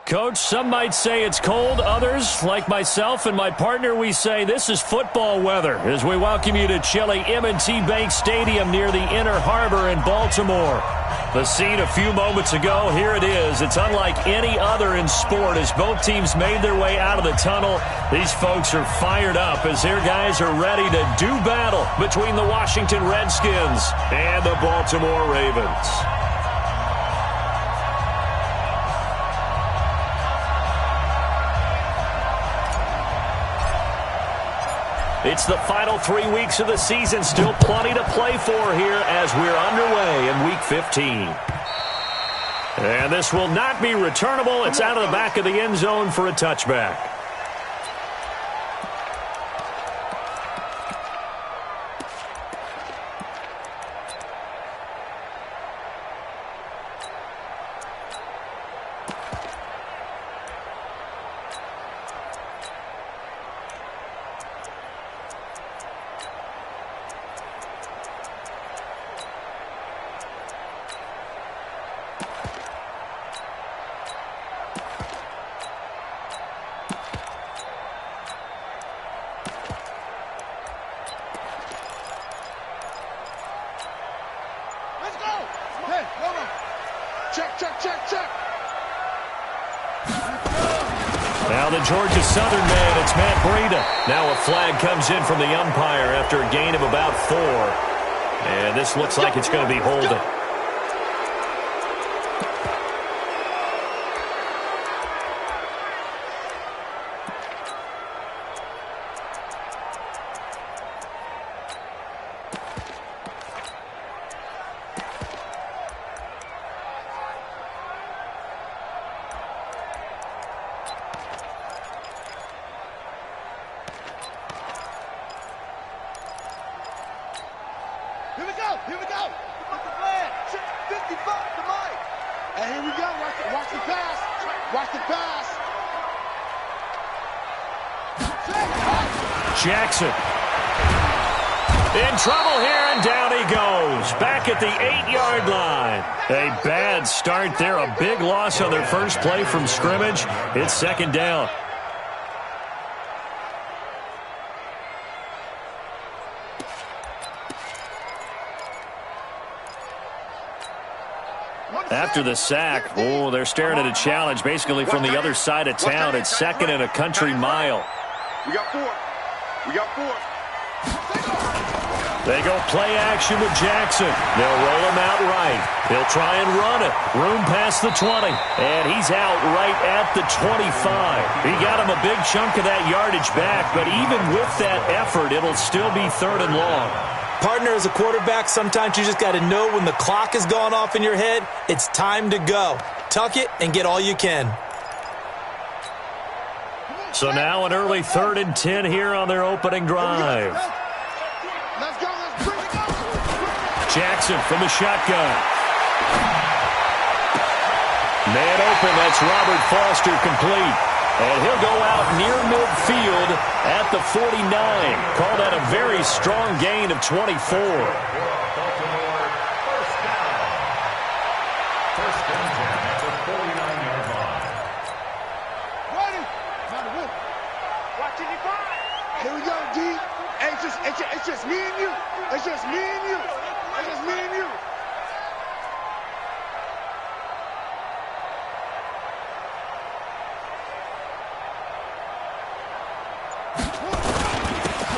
Coach, some might say it's cold. Others, like myself and my partner, we say this is football weather as we welcome you to chilly M&T Bank Stadium near the Inner Harbor in Baltimore. The scene a few moments ago, here it is. It's unlike any other in sport as both teams made their way out of the tunnel. These folks are fired up as their guys are ready to do battle between the Washington Redskins and the Baltimore Ravens. It's the final 3 weeks of the season. Still plenty to play for here as we're underway in Week 15. And this will not be returnable. It's out of the back of the end zone for a touchback. Now the Georgia Southern man, it's Matt Breida. Now a flag comes in from the umpire after a gain of about 4. And this looks like it's going to be holding. Here we go. What's the plan? 55 to Mike. And here we go. Watch the pass. Watch the pass. Jackson. In trouble here, and down he goes. Back at the 8-yard line. A bad start there. A big loss on their first play from scrimmage. It's second down. After the sack, they're staring at a challenge basically from the other side of town. It's second and a country mile. We got 4. They go play action with Jackson. They'll roll him out right. He'll try and run it. Room past the 20. And he's out right at the 25. He got him a big chunk of that yardage back, but even with that effort, it'll still be 3rd and long. Partner, as a quarterback, sometimes you just got to know when the clock has gone off in your head, it's time to go. Tuck it and get all you can. So now an early 3rd and 10 here on their opening drive. Let's go. Bring it on. Jackson from the shotgun. Man open, that's Robert Foster complete. And he'll go out near midfield at the 49. Call that a very strong gain of 24. First down at the 49-yard line. Ready. Watching you fire. Here we go, D. Hey, it's just me and you. It's just me and you. It's just me and you.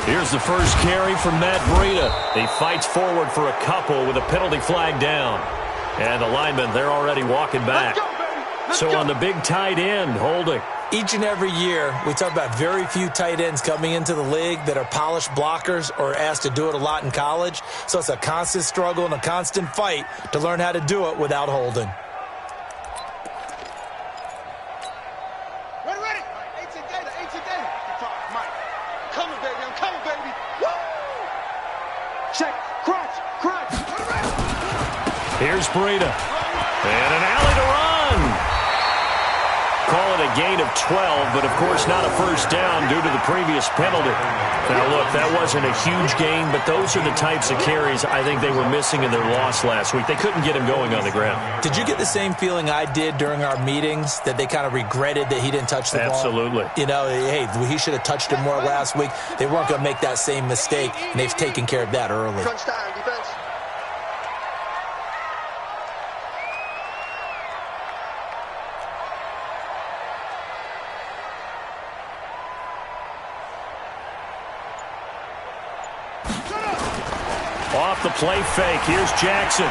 Here's the first carry from Matt Breida. He fights forward for a couple with a penalty flag down. And the linemen, they're already walking back. So on the big tight end, holding. Each and every year, we talk about very few tight ends coming into the league that are polished blockers or asked to do it a lot in college. So it's a constant struggle and a constant fight to learn how to do it without holding. Ready. 18 data. Mike. Coming, baby. I'm coming, baby. Woo! Check. Crunch. Here's Breida. And an alley to run. Call it a gain of 12, but of course not a first down due to the previous penalty. Now look, that wasn't a huge gain, but those are the types of carries I think they were missing in their loss last week. They couldn't get him going on the ground. Did you get the same feeling I did during our meetings, that they kind of regretted that he didn't touch the ball? Absolutely. You know, hey, he should have touched it more last week. They weren't going to make that same mistake, and they've taken care of that early. Crunch time, defense. Off the play fake. Here's Jackson.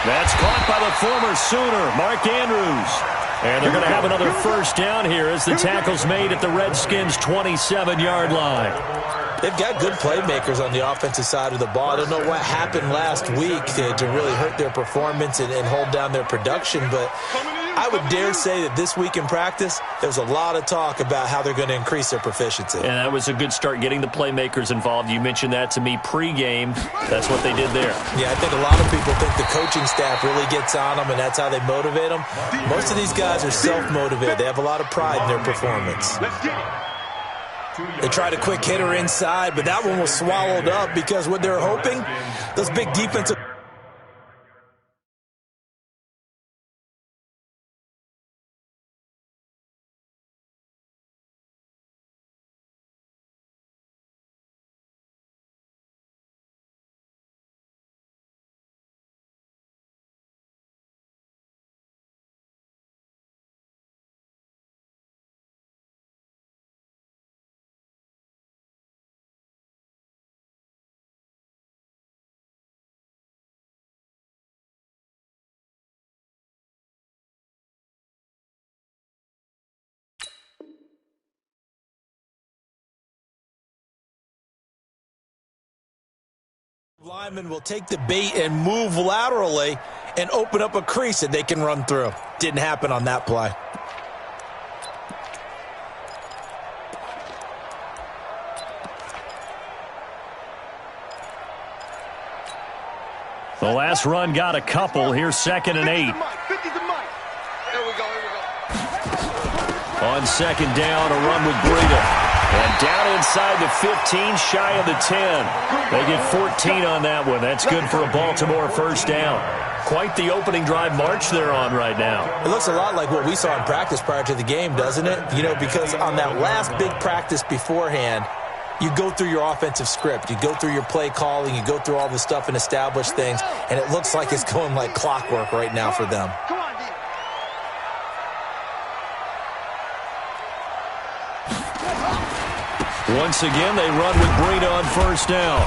That's caught by the former Sooner, Mark Andrews. And they're going to have another first down here as the tackle's made at the Redskins' 27-yard line. They've got good playmakers on the offensive side of the ball. I don't know what happened last week to really hurt their performance and hold down their production, but I would dare say that this week in practice, there was a lot of talk about how they're going to increase their proficiency. And that was a good start, getting the playmakers involved. You mentioned that to me pregame. That's what they did there. Yeah, I think a lot of people think the coaching staff really gets on them, and that's how they motivate them. Most of these guys are self-motivated. They have a lot of pride in their performance. They tried a quick hitter inside, but that one was swallowed up because what they're hoping, those big defensive... Linemen will take the bait and move laterally and open up a crease that they can run through. Didn't happen on that play. The last run got a couple. Here's 2nd and 8. Here we go. On 2nd down, a run with Breida. And down inside the 15, shy of the 10. They get 14 on that one. That's good for a Baltimore first down. Quite the opening drive march they're on right now. It looks a lot like what we saw in practice prior to the game, doesn't it? You know, because on that last big practice beforehand, you go through your offensive script. You go through your play calling. You go through all the stuff and establish things. And it looks like it's going like clockwork right now for them. Come on, D. Once again, they run with Breida on first down.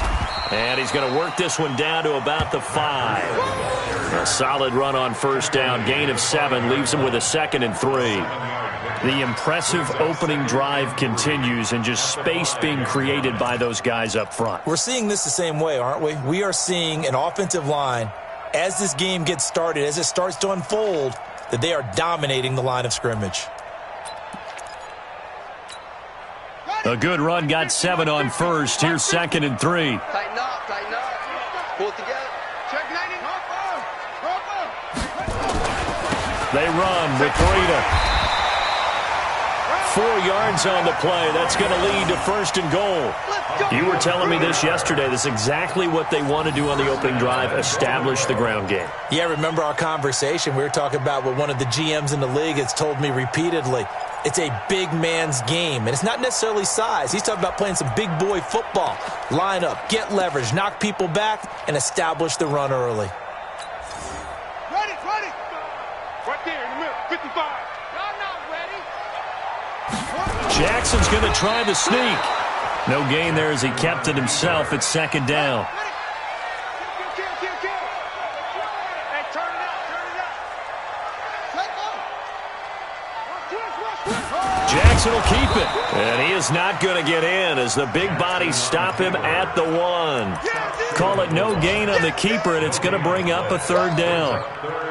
And he's going to work this one down to about the 5. A solid run on first down. Gain of 7 leaves him with a 2nd and 3. The impressive opening drive continues, and just space being created by those guys up front. We're seeing this the same way, aren't we? We are seeing an offensive line, as this game gets started, as it starts to unfold, that they are dominating the line of scrimmage. A good run, got 7 on first. Here's 2nd and 3. Tighten up. Pull it together. Check 90. They run with Breida. 4 yards on the play. That's going to lead to 1st and goal. You were telling me this yesterday. This is exactly what they want to do on the opening drive, establish the ground game. Yeah, remember our conversation. We were talking about what one of the GMs in the league has told me repeatedly. It's a big man's game, and it's not necessarily size. He's talking about playing some big boy football. Line up, get leverage, knock people back, and establish the run early. Ready. Right there in the middle, 55. Y'all not ready. Jackson's going to try the sneak. No gain there as he kept it himself at 2nd down. Hey, turn it up. Jackson will keep it. And he is not going to get in as the big bodies stop him at the 1. Call it no gain on the keeper, and it's going to bring up a 3rd down.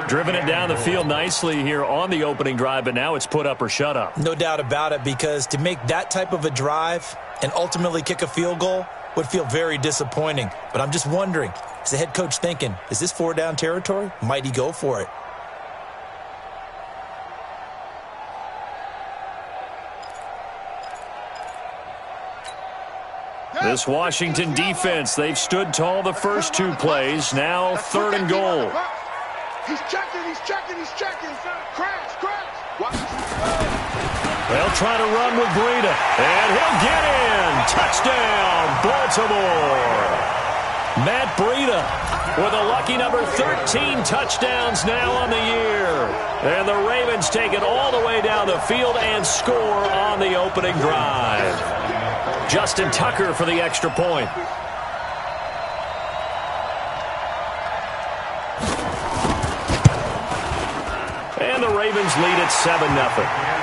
Driven it down the field nicely here on the opening drive, but now it's put up or shut up. No doubt about it, because to make that type of a drive and ultimately kick a field goal would feel very disappointing. But I'm just wondering, is the head coach thinking, is this 4-down territory? Might he go for it? This Washington defense, they've stood tall the first two plays. Now 3rd and goal. He's checking. Crash. They'll try to run with Breida, and he'll get in. Touchdown, Baltimore. Matt Breida with a lucky number 13 touchdowns now on the year. And the Ravens take it all the way down the field and score on the opening drive. Justin Tucker for the extra point. And the Ravens lead at 7-0.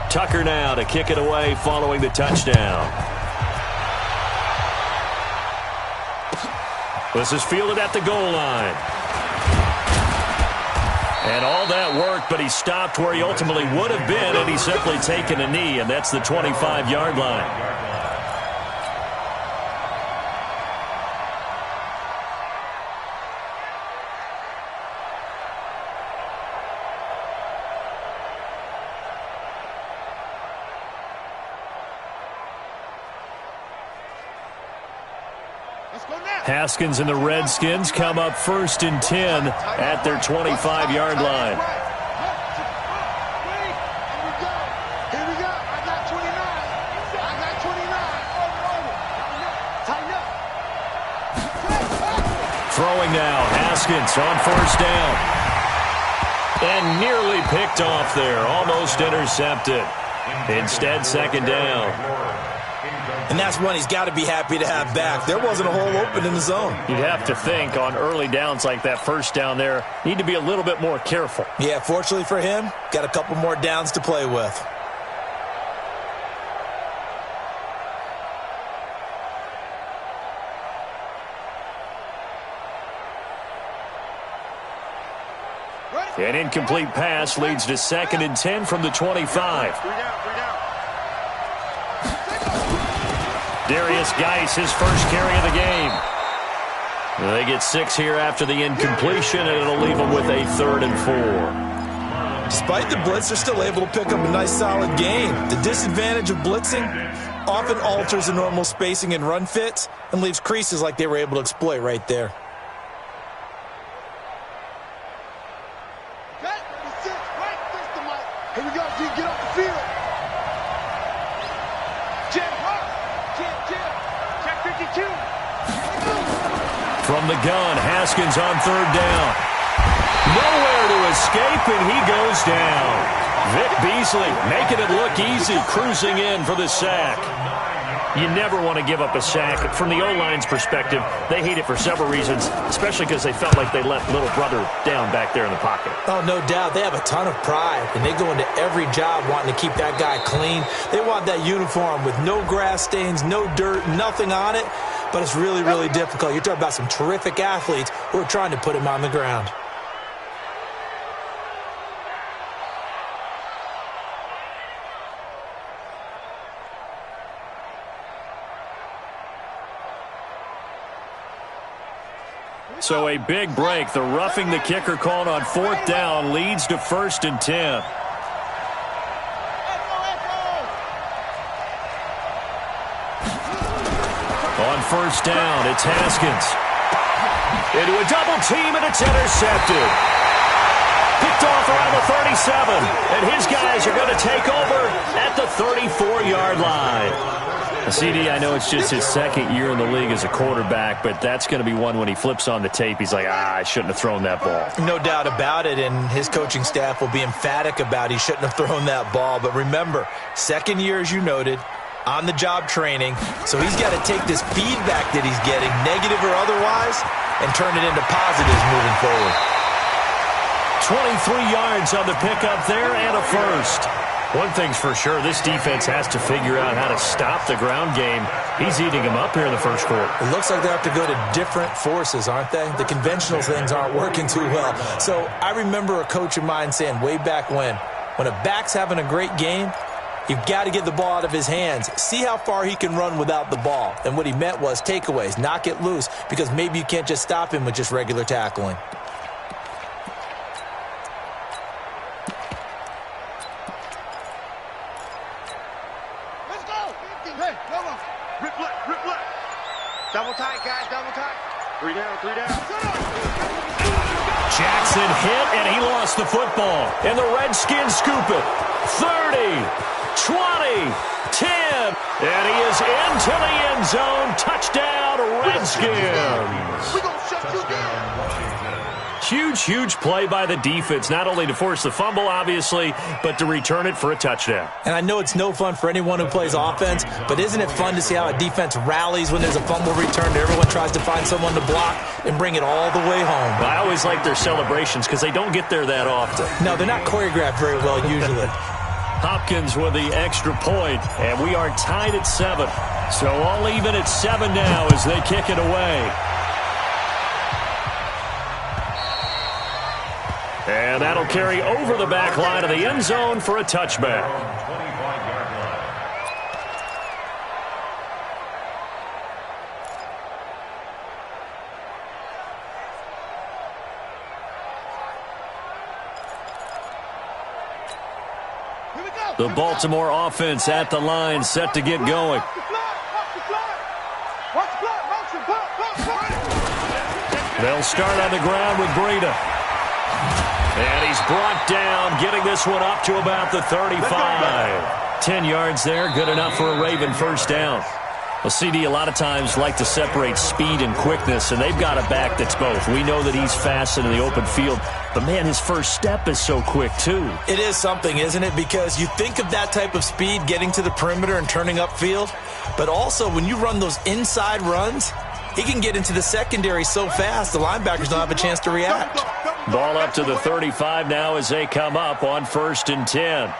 Tucker now to kick it away following the touchdown. This is fielded at the goal line. And all that worked, but he stopped where he ultimately would have been had he simply taken a knee, and that's the 25-yard line. Haskins and the Redskins come up 1st and 10 at their 25-yard line. Here we go. I got 29. Tighten up. Throwing now, Haskins on 1st down. And nearly picked off there, almost intercepted. Instead, 2nd down. And that's one he's got to be happy to have back. There wasn't a hole open in the zone. You'd have to think on early downs like that 1st down there, need to be a little bit more careful. Yeah, fortunately for him, got a couple more downs to play with. An incomplete pass leads to 2nd and 10 from the 25. Darius Geis, his first carry of the game. They get 6 here after the incompletion, and it'll leave them with a 3rd and 4. Despite the blitz, they're still able to pick up a nice, solid game. The disadvantage of blitzing often alters the normal spacing and run fits and leaves creases like they were able to exploit right there. Here we go, G, get off the field. Jim, check 52. From the gun, Haskins on 3rd down. Nowhere to escape, and he goes down. Vic Beasley making it look easy, cruising in for the sack. You never want to give up a sack. From the O-line's perspective, they hate it for several reasons, especially because they felt like they let little brother down back there in the pocket. Oh, no doubt. They have a ton of pride, and they go into every job wanting to keep that guy clean. They want that uniform with no grass stains, no dirt, nothing on it, but it's really, really difficult. You're talking about some terrific athletes who are trying to put him on the ground. So a big break. The roughing the kicker called on 4th down leads to 1st and 10. On 1st down, it's Haskins. Into a double team, and it's intercepted. Picked off around the 37, and his guys are going to take over at the 34-yard line. CD, I know it's just his 2nd year in the league as a quarterback, but that's going to be one when he flips on the tape, he's like, I shouldn't have thrown that ball. No doubt about it, and his coaching staff will be emphatic about he shouldn't have thrown that ball. But remember, 2nd year, as you noted, on-the-job training, so he's got to take this feedback that he's getting, negative or otherwise, and turn it into positives moving forward. 23 yards on the pickup there and a first. One thing's for sure, this defense has to figure out how to stop the ground game. He's eating them up here in the first quarter. It looks like they have to go to different forces, aren't they? The conventional things aren't working too well. So I remember a coach of mine saying way back when a back's having a great game, you've got to get the ball out of his hands. See how far he can run without the ball. And what he meant was takeaways, knock it loose, because maybe you can't just stop him with just regular tackling. Let's go. Hey, come on. Rip left, rip left. Double tight, guys, double tight. 3 down, 3 down. Jackson hit, and he lost the football. And the Redskins scoop it. 30, 20, 10. And he is into the end zone. Touchdown, Redskins. We're going to shut you down. Huge, huge play by the defense, not only to force the fumble, obviously, but to return it for a touchdown. And I know it's no fun for anyone who plays offense, but isn't it fun to see how a defense rallies when there's a fumble return and everyone tries to find someone to block and bring it all the way home? I always like their celebrations because they don't get there that often. No, they're not choreographed very well usually. Hopkins with the extra point, and we are tied at 7. So all even at 7 now as they kick it away. And that'll carry over the back line of the end zone for a touchback. 25-yard line. Here we go. The Baltimore offense at the line, set to get going. Watch the flag. Watch the flag. Motion. Block. They'll start on the ground with Breida. And he's brought down, getting this one up to about the 35. 10 yards there, good enough for a Raven first down. Well, CD a lot of times like to separate speed and quickness, and they've got a back that's both. We know that he's fast in the open field, but, man, his first step is so quick, too. It is something, isn't it? Because you think of that type of speed getting to the perimeter and turning upfield, but also when you run those inside runs, he can get into the secondary so fast the linebackers don't have a chance to react. Ball up to the 35 now as they come up on 1st and 10.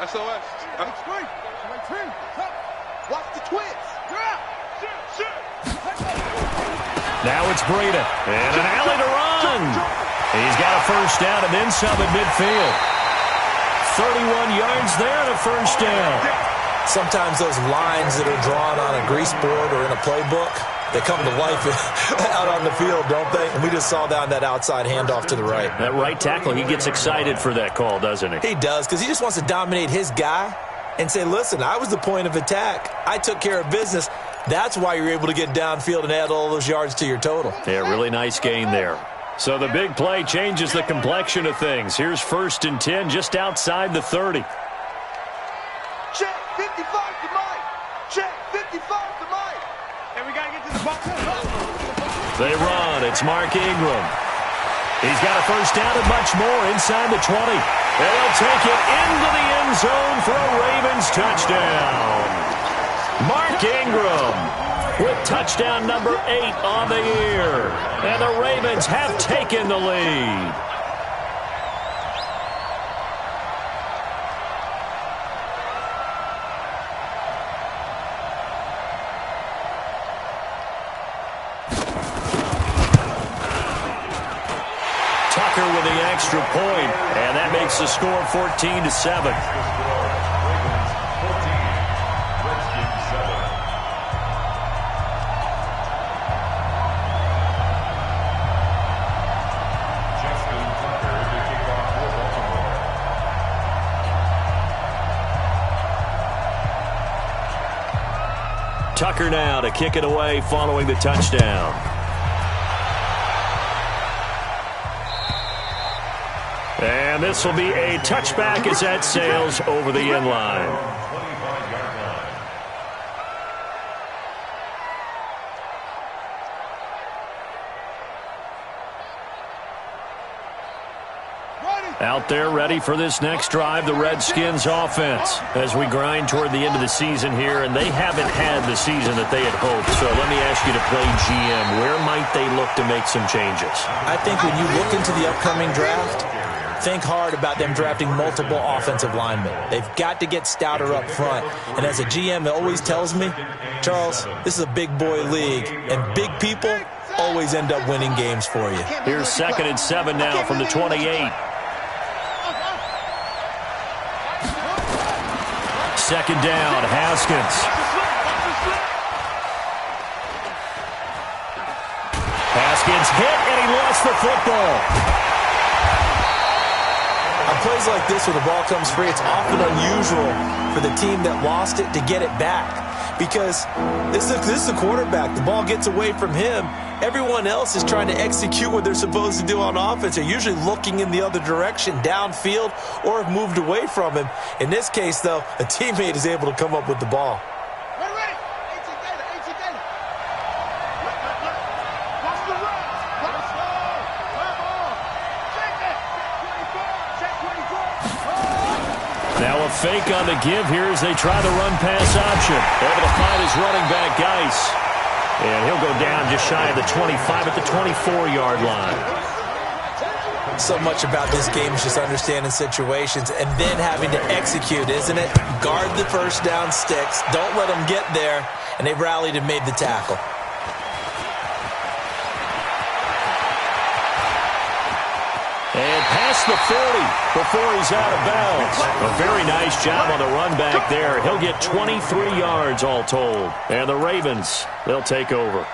SOS. Watch the twins. Now it's Breida. And an alley to run. He's got a first down and then some at midfield. 31 yards there and a first down. Sometimes those lines that are drawn on a grease board or in a playbook, they come to life out on the field, don't they? And we just saw down that outside handoff to the right. That right tackle, he gets excited for that call, doesn't he? He does, because he just wants to dominate his guy and say, listen, I was the point of attack. I took care of business. That's why you're able to get downfield and add all those yards to your total. Yeah, really nice gain there. So the big play changes the complexion of things. Here's 1st and 10 just outside the 30. Check 55 to Mike. Check 55 to Mike. And we got to get to the box. They run. It's Mark Ingram. He's got a first down and much more inside the 20. And he'll take it into the end zone for a Ravens touchdown. Mark Ingram with touchdown number 8 on the year. And the Ravens have taken the lead. Tucker with the extra point, and that makes the score 14-7. Tucker now to kick it away following the touchdown. And this will be a touchback as that sails over the end line. 25-yard line. Out there ready for this next drive, the Redskins offense, as we grind toward the end of the season here, and they haven't had the season that they had hoped. So let me ask you to play GM. Where might they look to make some changes? I think when you look into the upcoming draft, think hard about them drafting multiple offensive linemen. They've got to get stouter up front. And as a GM, it always tells me, Charles, this is a big boy league, and big people always end up winning games for you. Here's 2nd and 7 now from the 28. Second down, Haskins. Haskins hit, and he lost the football. On plays like this where the ball comes free, it's often unusual for the team that lost it to get it back. Because this is the quarterback. The ball gets away from him. Everyone else is trying to execute what they're supposed to do on offense. They're usually looking in the other direction, downfield, or have moved away from him. In this case, though, a teammate is able to come up with the ball. Now a fake on the give here as they try the run-pass option. Able to find his running back, Geis. And he'll go down just shy of the 25 at the 24-yard line. So much about this game is just understanding situations and then having to execute, isn't it? Guard the first down sticks. Don't let them get there. And they've rallied and made the tackle. And past the 40 before he's out of bounds. A very nice job on the run back there. He'll get 23 yards all told. And the Ravens, they'll take over.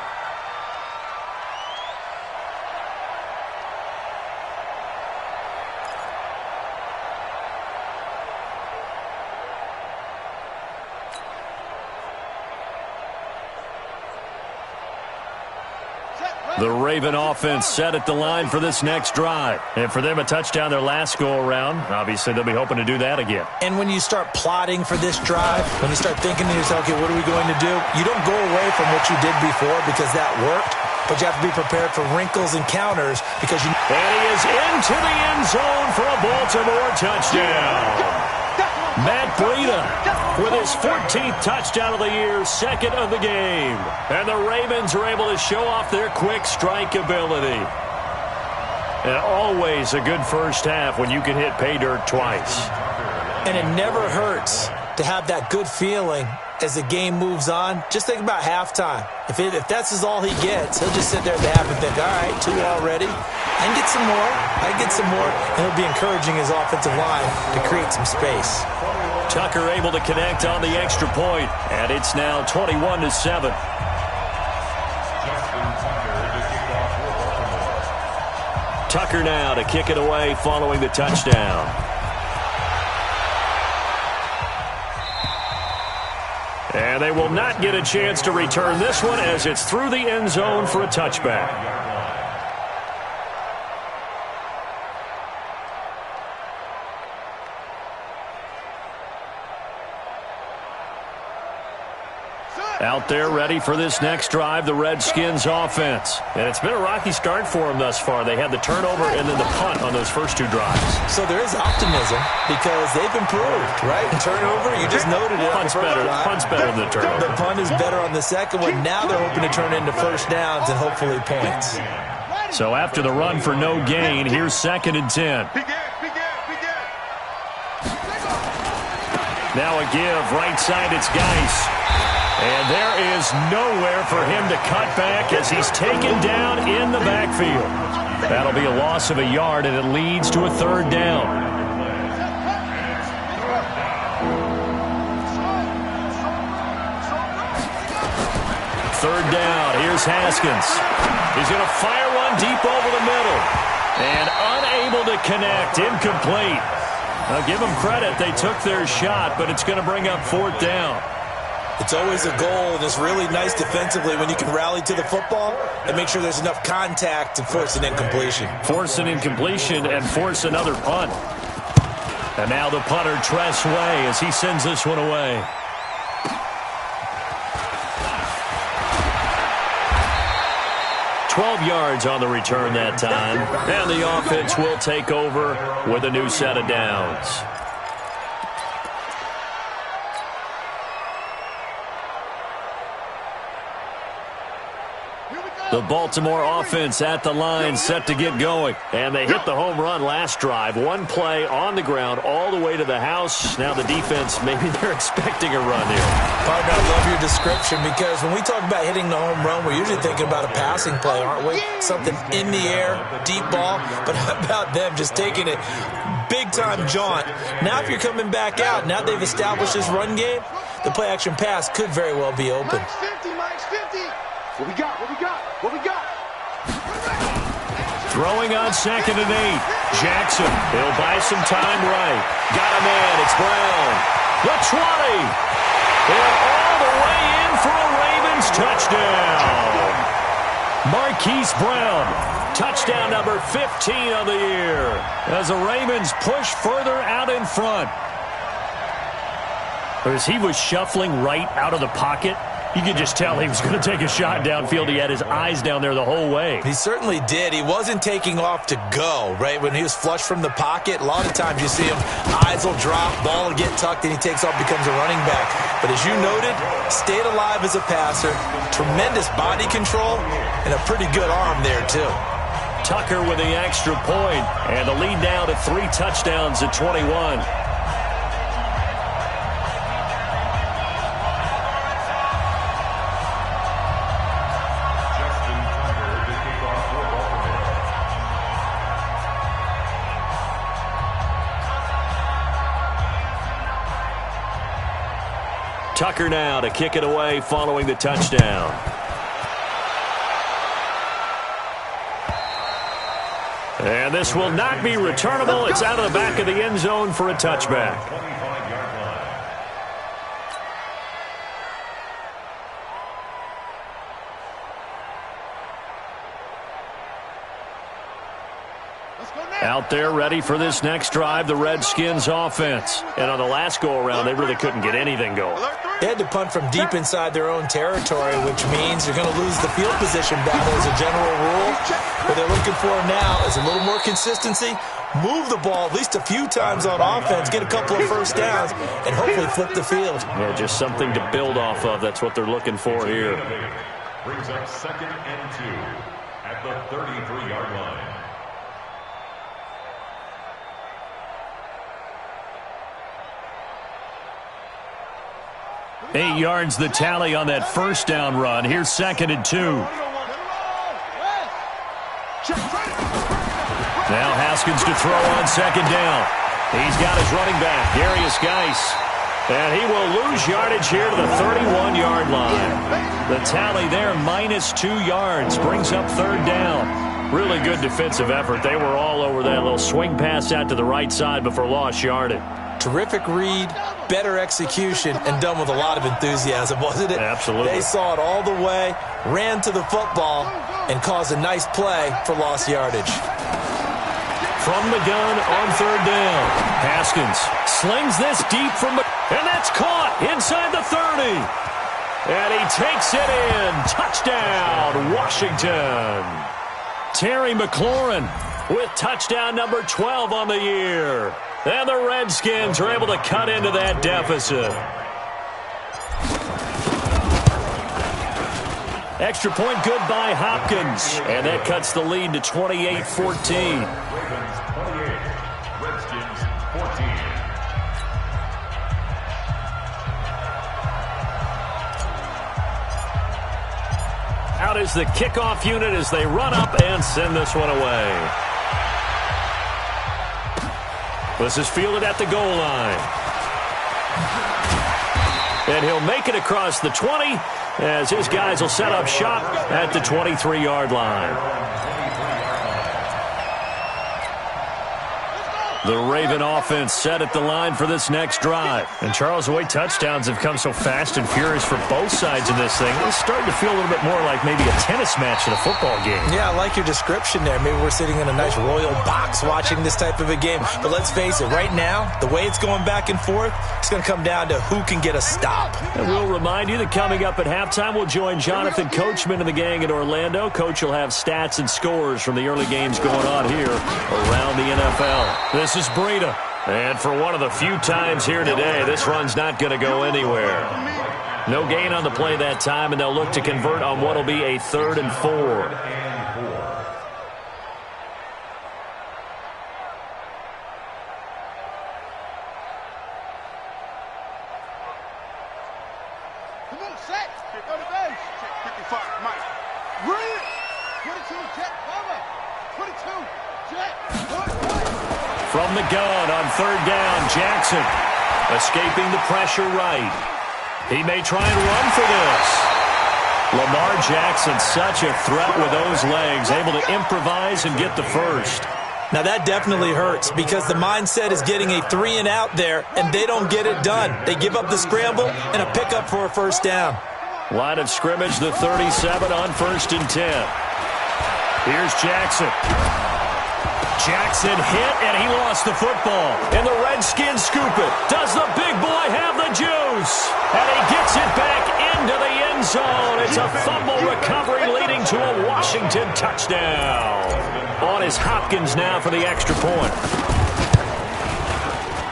The Raven offense set at the line for this next drive. And for them, a touchdown their last go-around. Obviously, they'll be hoping to do that again. And when you start plotting for this drive, when you start thinking to yourself, okay, what are we going to do? You don't go away from what you did before because that worked, but you have to be prepared for wrinkles and counters because you... And he is into the end zone for a Baltimore touchdown. Matt Breida with his 14th touchdown of the year, 2nd of the game. And the Ravens are able to show off their quick strike ability. And always a good first half when you can hit pay dirt twice. And it never hurts to have that good feeling as the game moves on. Just think about halftime. If that's all he gets, he'll just sit there at the half and think, all right, 2 already. I can get some more. I can get some more. And he'll be encouraging his offensive line to create some space. Tucker able to connect on the extra point, and it's now 21-7. Tucker now to kick it away following the touchdown. And they will not get a chance to return this one as it's through the end zone for a touchback. Out there ready for this next drive, the Redskins offense. And it's been a rocky start for them thus far. They had the turnover and then the punt on those first 2 drives. So there is optimism because they've improved, right? Turnover, you just noted it. Punt's better than the turnover. The punt is better on the second one. Now they're hoping to turn into first downs and hopefully points. So after the run for no gain, here's 2nd and 10. Now a give, right side, it's Geis. And there is nowhere for him to cut back as he's taken down in the backfield. That'll be a loss of a yard, and it leads to a 3rd down. Third down, here's Haskins. He's going to fire one deep over the middle. And unable to connect, incomplete. Now give them credit, they took their shot, but it's going to bring up 4th down. It's always a goal, and it's really nice defensively when you can rally to the football and make sure there's enough contact to force an incompletion. Force an incompletion and force another punt. And now the punter, Tress Way, as he sends this one away. 12 yards on the return that time. And the offense will take over with a new set of downs. The Baltimore offense at the line, set to get going. And they hit the home run last drive. One play on the ground all the way to the house. Now the defense, maybe they're expecting a run here. Partner, I love your description, because when we talk about hitting the home run, we're usually thinking about a passing play, aren't we? Something in the air, deep ball. But how about them just taking it big-time jaunt? Now if you're coming back out, now they've established this run game, the play-action pass could very well be open. Mike's 50, Mike's 50. What we got? What we got? What we got? Throwing on 2nd and 8. Jackson, he'll buy some time right. Got a man, it's Brown. The 20. And all the way in for a Ravens touchdown. Marquise Brown, touchdown number 15 of the year, as the Ravens push further out in front. As he was shuffling right out of the pocket, you could just tell he was going to take a shot downfield. He had his eyes down there the whole way. He certainly did. He wasn't taking off to go, right? When he was flush from the pocket, a lot of times you see him, eyes will drop, ball will get tucked, and he takes off, becomes a running back. But as you noted, stayed alive as a passer, tremendous body control, and a pretty good arm there, too. Tucker with the extra point, and the lead now to 3 touchdowns at 21. Tucker now to kick it away following the touchdown. And this will not be returnable. It's out of the back of the end zone for a touchback. Out there ready for this next drive, the Redskins offense. And on the last go-around, they really couldn't get anything going. They had to punt from deep inside their own territory, which means you're going to lose the field position battle as a general rule. What they're looking for now is a little more consistency, move the ball at least a few times on offense, get a couple of first downs, and hopefully flip the field. Yeah, just something to build off of. That's what they're looking for here. Brings up 2nd and 2 at the 33-yard line. 8 yards the tally on that first down run. Here's 2nd and 2. Now Haskins to throw on 2nd down. He's got his running back, Darius Geis. And he will lose yardage here to the 31-yard line. The tally there, -2 yards, brings up 3rd down. Really good defensive effort. They were all over that little swing pass out to the right side before lost yardage. Terrific read, better execution, and done with a lot of enthusiasm, wasn't it? Absolutely. They saw it all the way, ran to the football, and caused a nice play for lost yardage. From the gun on 3rd down. Haskins slings this deep from the... And that's caught inside the 30. And he takes it in. Touchdown, Washington. Terry McLaurin with touchdown number 12 on the year. And the Redskins are able to cut into that deficit. Extra point good by Hopkins. And that cuts the lead to 28-14. Ravens 28, Redskins 14. Out is the kickoff unit as they run up and send this one away. This is fielded at the goal line. And he'll make it across the 20 as his guys will set up shop at the 23-yard line. The Raven offense set at the line for this next drive. And Charles, the way touchdowns have come so fast and furious for both sides of this thing, it's starting to feel a little bit more like maybe a tennis match in a football game. Yeah, I like your description there. Maybe we're sitting in a nice royal box watching this type of a game. But let's face it, right now, the way it's going back and forth, it's going to come down to who can get a stop. And we'll remind you that coming up at halftime, we'll join Jonathan Coachman and the gang in Orlando. Coach will have stats and scores from the early games going on here around the NFL. This is Breida. And for one of the few times here today, this run's not going to go anywhere. No gain on the play that time, and they'll look to convert on what will be a 3rd and 4. Come on, set. Get on the base. Check 55, Mike. Read it. 22, jet, cover. 22, jet. From the gun on 3rd down, Jackson escaping the pressure right. He may try and run for this. Lamar Jackson, such a threat with those legs, able to improvise and get the first. Now that definitely hurts because the mindset is getting a 3 and out there, and they don't get it done. They give up the scramble and a pickup for a 1st down. Line of scrimmage, the 37 on 1st and 10. Here's Jackson. Jackson hit, and he lost the football. And the Redskins scoop it. Does the big boy have the juice? And he gets it back into the end zone. It's a fumble recovery leading to a Washington touchdown. On is Hopkins now for the extra point.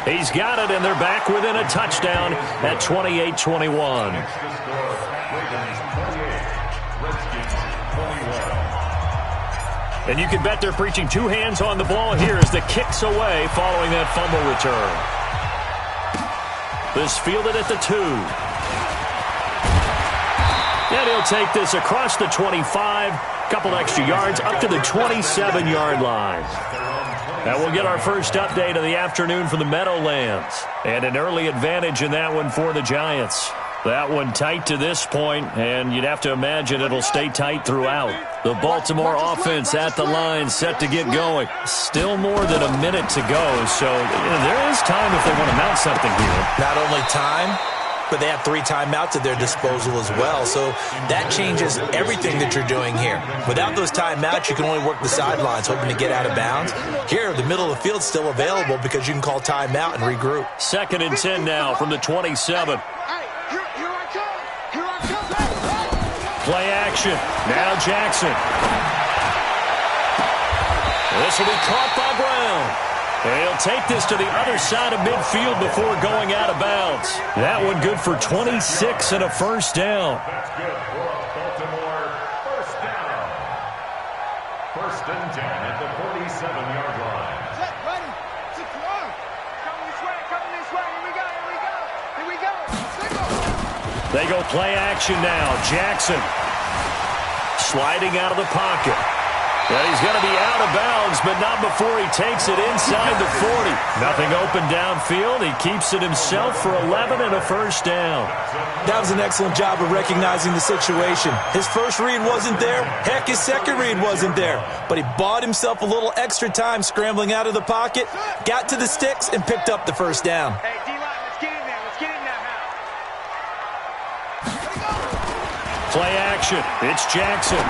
He's got it, and they're back within a touchdown at 28-21. And you can bet they're preaching 2 hands on the ball here as the kick's away following that fumble return. This fielded at the 2. And he'll take this across the 25, couple extra yards up to the 27-yard line. That will get our first update of the afternoon from the Meadowlands. And an early advantage in that one for the Giants. That one tight to this point, and you'd have to imagine it'll stay tight throughout. The Baltimore offense at the line, set to get going. Still more than a minute to go, so there is time if they want to mount something here. Not only time, but they have 3 timeouts at their disposal as well, so that changes everything that you're doing here. Without those timeouts, you can only work the sidelines, hoping to get out of bounds. Here, the middle of the field's still available because you can call timeout and regroup. 2nd and 10 now from the 27. Play action. Now Jackson. This will be caught by Brown. And he'll take this to the other side of midfield before going out of bounds. That one good for 26 and a 1st down. That's good for a Baltimore 1st down. 1st and 10 at the 47-yard line. Set, ready. Secure. Coming this way, coming this way. Here we go, here we go. Here we go. Single. They go play action now. Jackson sliding out of the pocket. Well, he's going to be out of bounds, but not before he takes it inside the 40. Nothing open downfield. He keeps it himself for 11 and a 1st down. That was an excellent job of recognizing the situation. His first read wasn't there. Heck, his second read wasn't there. But he bought himself a little extra time scrambling out of the pocket, got to the sticks, and picked up the 1st down. Hey, D-line, let's get in there. Let's get in there now. Play action. It's Jackson.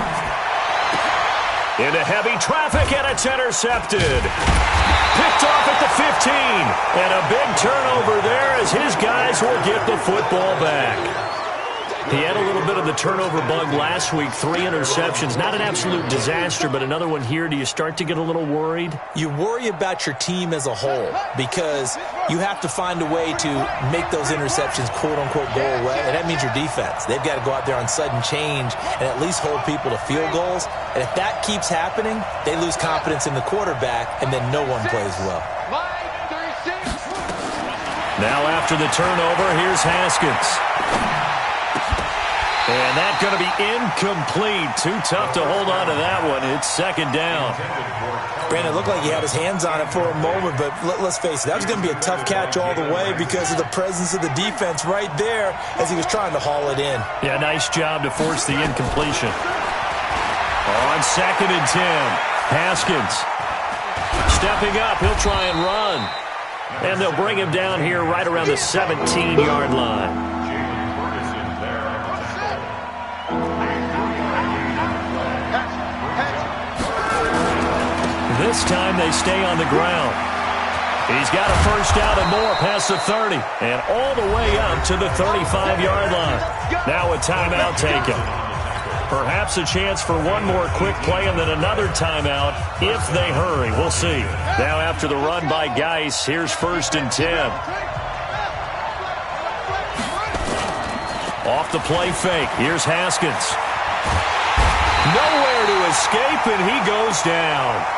Into heavy traffic, and it's intercepted. Picked off at the 15. And a big turnover there as his guys will get the football back. He had a little bit of the turnover bug last week, 3 interceptions. Not an absolute disaster, but another one here. Do you start to get a little worried? You worry about your team as a whole because you have to find a way to make those interceptions, quote-unquote, go away, and that means your defense. They've got to go out there on sudden change and at least hold people to field goals. And if that keeps happening, they lose confidence in the quarterback, and then no one plays well. Now after the turnover, here's Haskins. And that's going to be incomplete. Too tough to hold on to that one. It's 2nd down. Brandon, it looked like he had his hands on it for a moment, but let's face it, that was going to be a tough catch all the way because of the presence of the defense right there as he was trying to haul it in. Yeah, nice job to force the incompletion. On 2nd and 10, Haskins. Stepping up, he'll try and run. And they'll bring him down here right around the 17-yard line. This time they stay on the ground. He's got a first down and more past the 30 and all the way up to the 35-yard line. Now a timeout taken. Perhaps a chance for one more quick play and then another timeout if they hurry. We'll see. Now after the run by Geis, here's 1st and 10. Off the play fake. Here's Haskins. Nowhere to escape, and he goes down.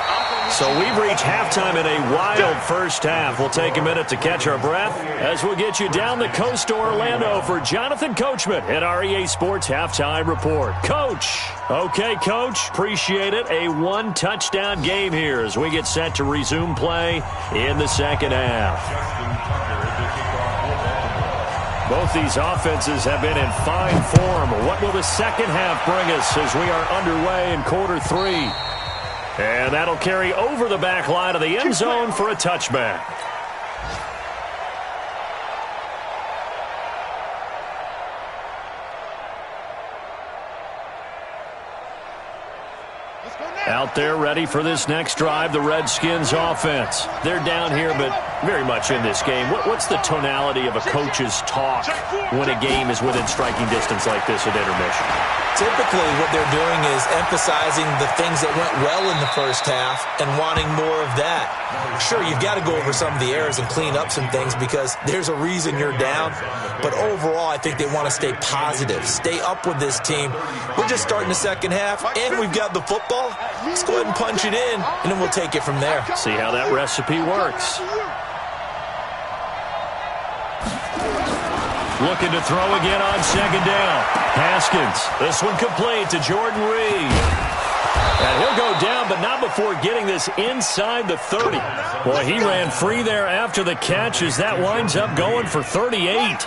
So we've reached halftime in a wild first half. We'll take a minute to catch our breath as we'll get you down the coast to Orlando for Jonathan Coachman at our EA Sports Halftime Report. Coach. Okay, Coach. Appreciate it. A one-touchdown game here as we get set to resume play in the second half. Both these offenses have been in fine form. What will the second half bring us as we are underway in quarter 3? And that'll carry over the back line of the end zone for a touchback. Out there ready for this next drive, the Redskins offense. They're down here, but very much in this game. What's the tonality of a coach's talk when a game is within striking distance like this at intermission? Typically, what they're doing is emphasizing the things that went well in the first half and wanting more of that. Sure, you've got to go over some of the errors and clean up some things because there's a reason you're down. But overall, I think they want to stay positive, stay up with this team. We're just starting the second half, and we've got the football. Let's go ahead and punch it in, and then we'll take it from there. See how that recipe works. Looking to throw again on second down. Haskins. This one complete to Jordan Reed. And he'll go down, but not before getting this inside the 30. Boy, he ran free there after the catch as that winds up going for 38.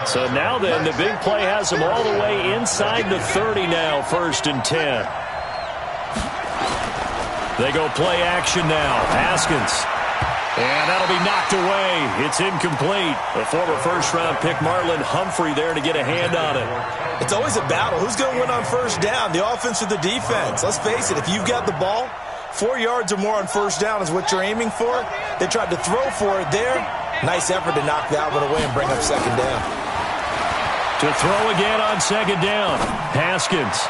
So now then, the big play has him all the way inside the 30 now, 1st and 10. They go play action now. Haskins. And that'll be knocked away. It's incomplete. The former first-round pick Marlon Humphrey there to get a hand on it. It's always a battle. Who's going to win on first down, the offense or the defense? Let's face it, if you've got the ball, 4 yards or more on first down is what you're aiming for. They tried to throw for it there. Nice effort to knock that one away and bring up second down. To throw again on second down. Haskins.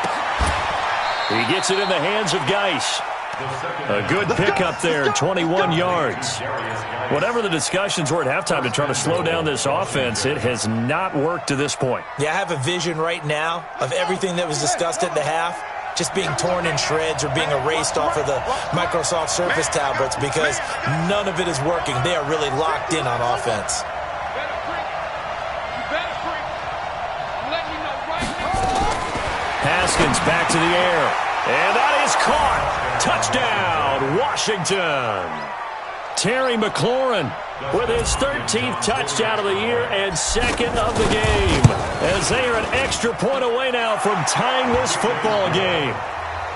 He gets it in the hands of Geis. A good pickup there, 21 yards. Whatever the discussions were at halftime to try to slow down this offense, it has not worked to this point. Yeah, I have a vision right now of everything that was discussed at the half just being torn in shreds or being erased off of the Microsoft Surface tablets because none of it is working. They are really locked in on offense. Haskins back to the air. And that is caught. Touchdown, Washington. Terry McLaurin with his 13th touchdown of the year and 2nd of the game. As they are an extra point away now from tying this football game.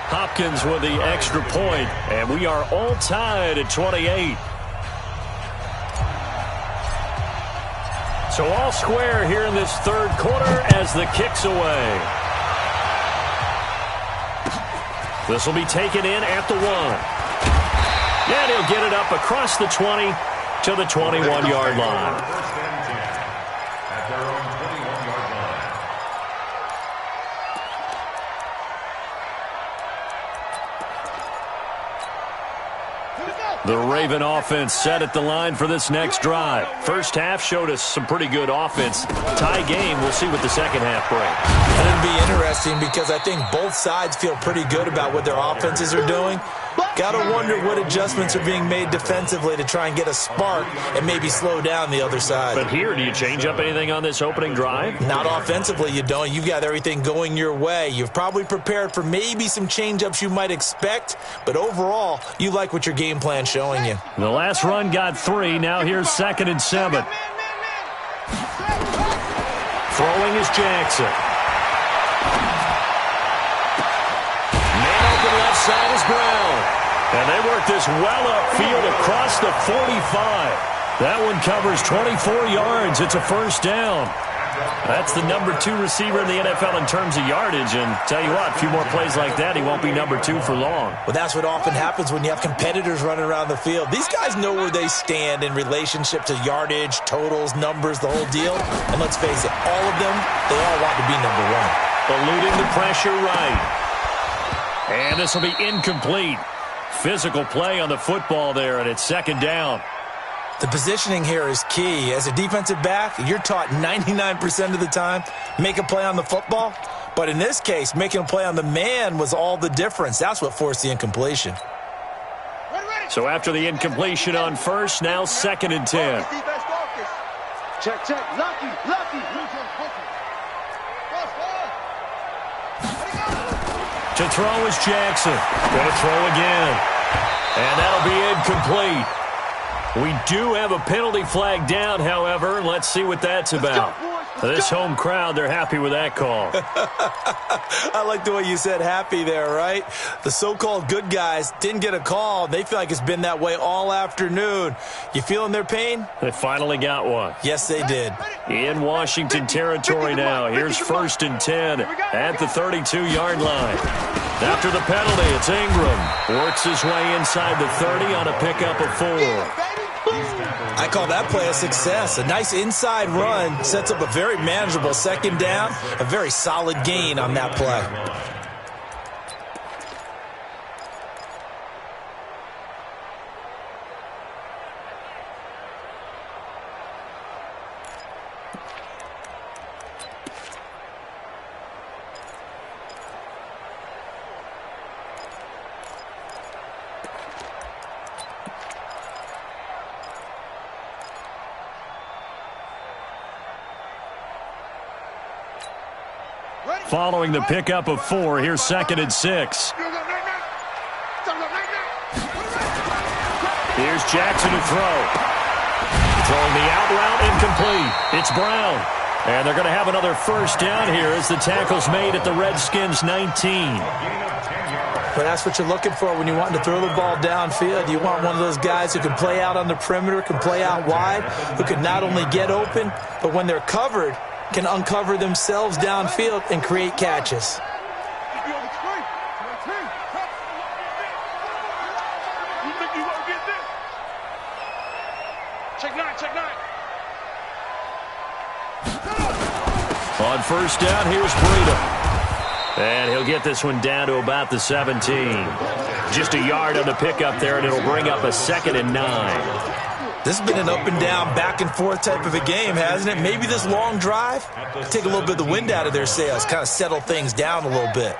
Hopkins with the extra point, and we are all tied at 28. So all square here in this third quarter as the kick's away. This will be taken in at the 1. And he'll get it up across the 20 to the 21-yard line. At their own 21-yard line. The Raven offense set at the line for this next drive. First half showed us some pretty good offense. Tie game, we'll see what the second half brings. And it'll be interesting because I think both sides feel pretty good about what their offenses are doing. Got to wonder what adjustments are being made defensively to try and get a spark and maybe slow down the other side. But here, do you change up anything on this opening drive? Not offensively, you don't. You've got everything going your way. You've probably prepared for maybe some change-ups you might expect, but overall, you like what your game plan's showing you. The last run got 3. Now here's 2nd and 7. Throwing is Jackson. Man open left side is Brown. And they work this well upfield across the 45. That one covers 24 yards. It's a first down. That's the number 2 receiver in the NFL in terms of yardage. And tell you what, a few more plays like that, he won't be number 2 for long. Well, that's what often happens when you have competitors running around the field. These guys know where they stand in relationship to yardage, totals, numbers, the whole deal. And let's face it, all of them, they all want to be number 1. Eluding the pressure right. And this will be incomplete. Physical play on the football there, and it's second down. The positioning here is key. As a defensive back, you're taught 99% of the time, make a play on the football. But in this case, making a play on the man was all the difference. That's what forced the incompletion. So after the incompletion on first, now second and 10. Check, check. Lucky. To throw is Jackson. Going to throw again. And that'll be incomplete. We do have a penalty flag down, however. Let's see what that's about. This home crowd, they're happy with that call. I like the way you said happy there, right? The so-called good guys didn't get a call. They feel like it's been that way all afternoon. You feeling their pain? They finally got one. Yes, they did. In Washington territory now. Here's first and 10 at the 32-yard line. After the penalty, it's Ingram. Works his way inside the 30 on a pickup of 4. I call that play a success. A nice inside run sets up a very manageable second down, a very solid gain on that play. Following the pickup of 4, here's second and 6. Here's Jackson to throw. Throwing the out route, incomplete. It's Brown. And they're going to have another first down here as the tackle's made at the Redskins' 19. But that's what you're looking for when you want to throw the ball downfield. You want one of those guys who can play out on the perimeter, can play out wide, who can not only get open, but when they're covered, can uncover themselves downfield and create catches. On first down, here's Breida. And he'll get this one down to about the 17. Just a yard on the pickup there, and it'll bring up a second and 9. This has been an up and down, back and forth type of a game, hasn't it? Maybe this long drive take a little bit of the wind out of their sails, kind of settle things down a little bit.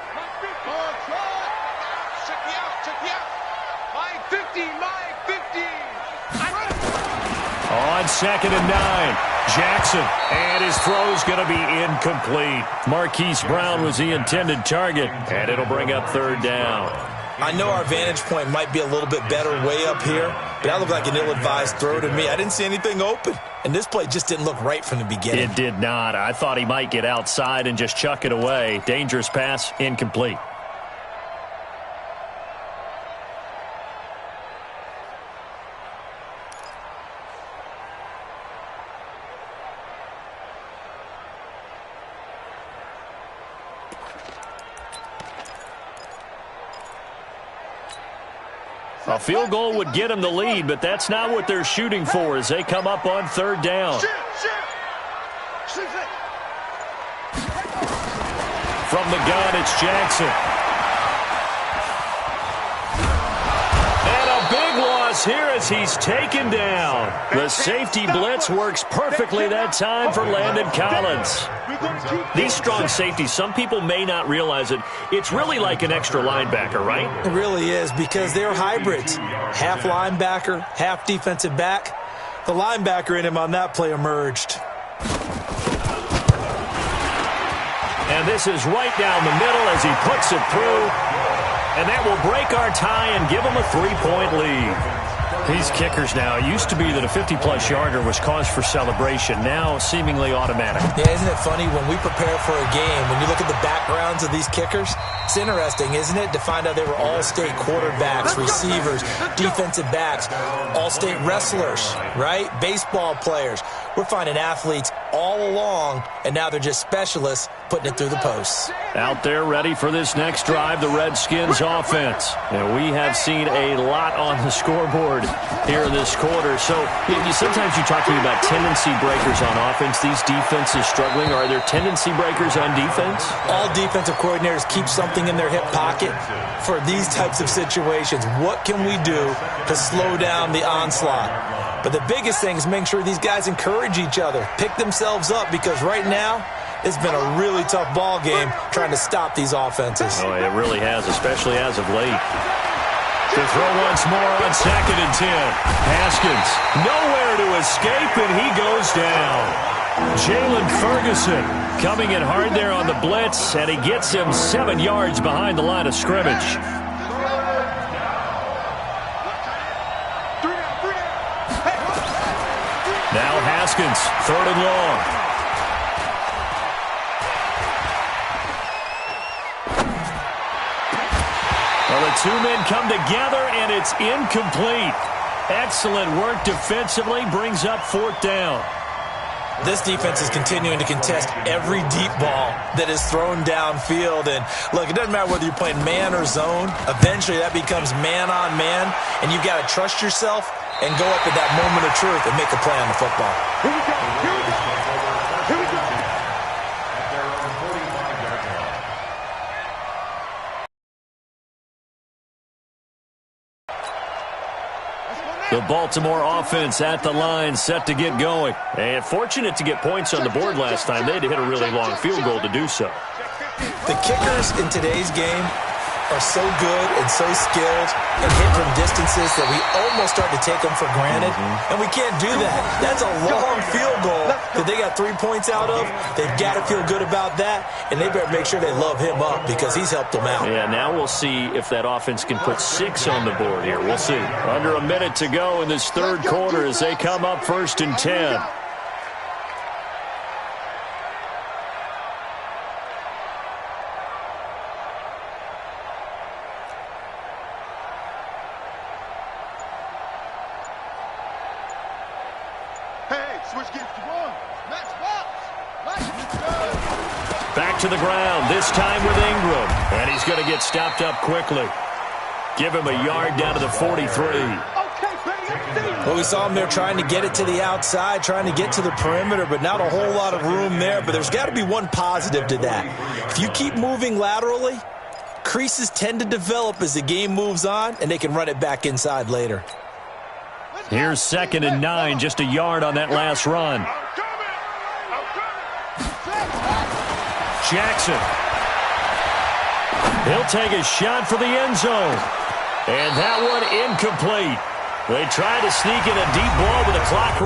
On second and 9, Jackson, and his throw's going to be incomplete. Marquise Brown was the intended target, and it'll bring up third down. I know our vantage point might be a little bit better way up here, but that looked like an ill-advised throw to me. I didn't see anything open, and this play just didn't look right from the beginning. It did not. I thought he might get outside and just chuck it away. Dangerous pass, incomplete. A field goal would get them the lead, but that's not what they're shooting for as they come up on third down. From the gun, it's Jackson. And a big loss here as he's taken down. The safety blitz works perfectly that time for Landon Collins. These strong safeties, some people may not realize it. It's really like an extra linebacker, right? It really is, because they're hybrids. Half linebacker, half defensive back. The linebacker in him on that play emerged. And this is right down the middle as he puts it through. And that will break our tie and give him a 3-point lead. These kickers now, it used to be that a 50-plus yarder was cause for celebration. Now, seemingly automatic. Yeah, isn't it funny when we prepare for a game, when you look at the backgrounds of these kickers, it's interesting, isn't it, to find out they were all-state quarterbacks, receivers, defensive backs, all-state wrestlers, right? Baseball players. We're finding athletes all along, and now they're just specialists putting it through the posts. Out there ready for this next drive, the Redskins offense. And we have seen a lot on the scoreboard here in this quarter. So sometimes you talk to me about tendency breakers on offense. These defenses struggling. Are there tendency breakers on defense? All defensive coordinators keep something in their hip pocket for these types of situations. What can we do to slow down the onslaught? But the biggest thing is make sure these guys encourage each other, pick themselves up, because right now it's been a really tough ball game trying to stop these offenses. Oh, it really has, especially as of late. To throw once more on 2nd and 10. Haskins, nowhere to escape, and he goes down. Jalen Ferguson coming in hard there on the blitz, and he gets him 7 yards behind the line of scrimmage. Now Haskins, 3rd and long. Well, the two men come together, and it's incomplete. Excellent work defensively, brings up 4th down. This defense is continuing to contest every deep ball that is thrown downfield. And, look, it doesn't matter whether you're playing man or zone. Eventually, that becomes man-on-man, and you've got to trust yourself and go up at that moment of truth and make a play on the football. Here we go. Here we go. Here we go. The Baltimore offense at the line, set to get going. And fortunate to get points on the board last time. They had to hit a really long field goal to do so. The kickers in today's game are so good and so skilled and hit from distances that we almost start to take them for granted. And we can't do that. That's a long field goal that they got 3 points out of. They've got to feel good about that, and they better make sure they love him up because he's helped them out. Yeah, now we'll see if that offense can put 6 on the board here. We'll see. Under a minute to go in this 3rd quarter as they come up 1st and 10. Switch gears to one. Match box. Back to the ground, this time with Ingram. And he's going to get stopped up quickly. Give him a yard down to the 43. Well, we saw him there trying to get it to the outside, trying to get to the perimeter, but not a whole lot of room there. But there's got to be one positive to that. If you keep moving laterally, creases tend to develop as the game moves on, and they can run it back inside later. Here's 2nd and 9, just a yard on that last run. Jackson. He'll take a shot for the end zone. And that one incomplete. They try to sneak in a deep ball with the clock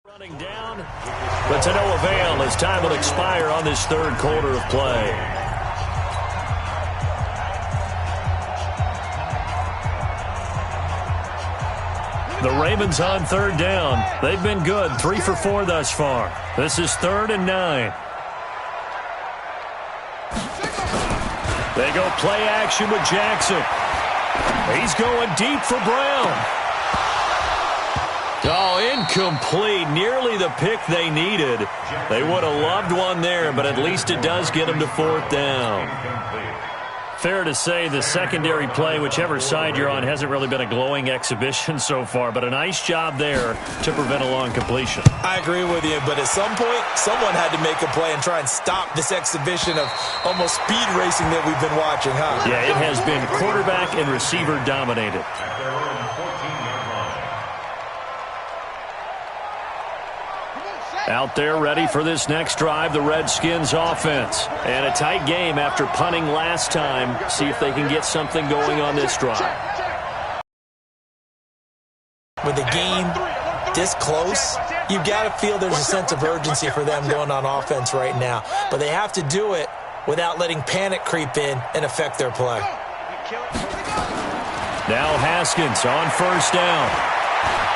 running down. But to no avail as time will expire on this 3rd quarter of play. The Ravens on 3rd down. They've been good, 3 for 4 thus far. This is 3rd and 9. They go play action with Jackson. He's going deep for Brown. Oh, incomplete. Nearly the pick they needed. They would have loved one there, but at least it does get them to 4th down. Fair to say the secondary play, whichever side you're on, hasn't really been a glowing exhibition so far, but a nice job there to prevent a long completion. I agree with you, but at some point, someone had to make a play and try and stop this exhibition of almost speed racing that we've been watching, huh? Yeah, it has been quarterback and receiver dominated. Out there ready for this next drive, the Redskins offense. And a tight game after punting last time. See if they can get something going on this drive. With the game this close, you've got to feel there's a sense of urgency for them going on offense right now. But they have to do it without letting panic creep in and affect their play. Now Haskins on first down.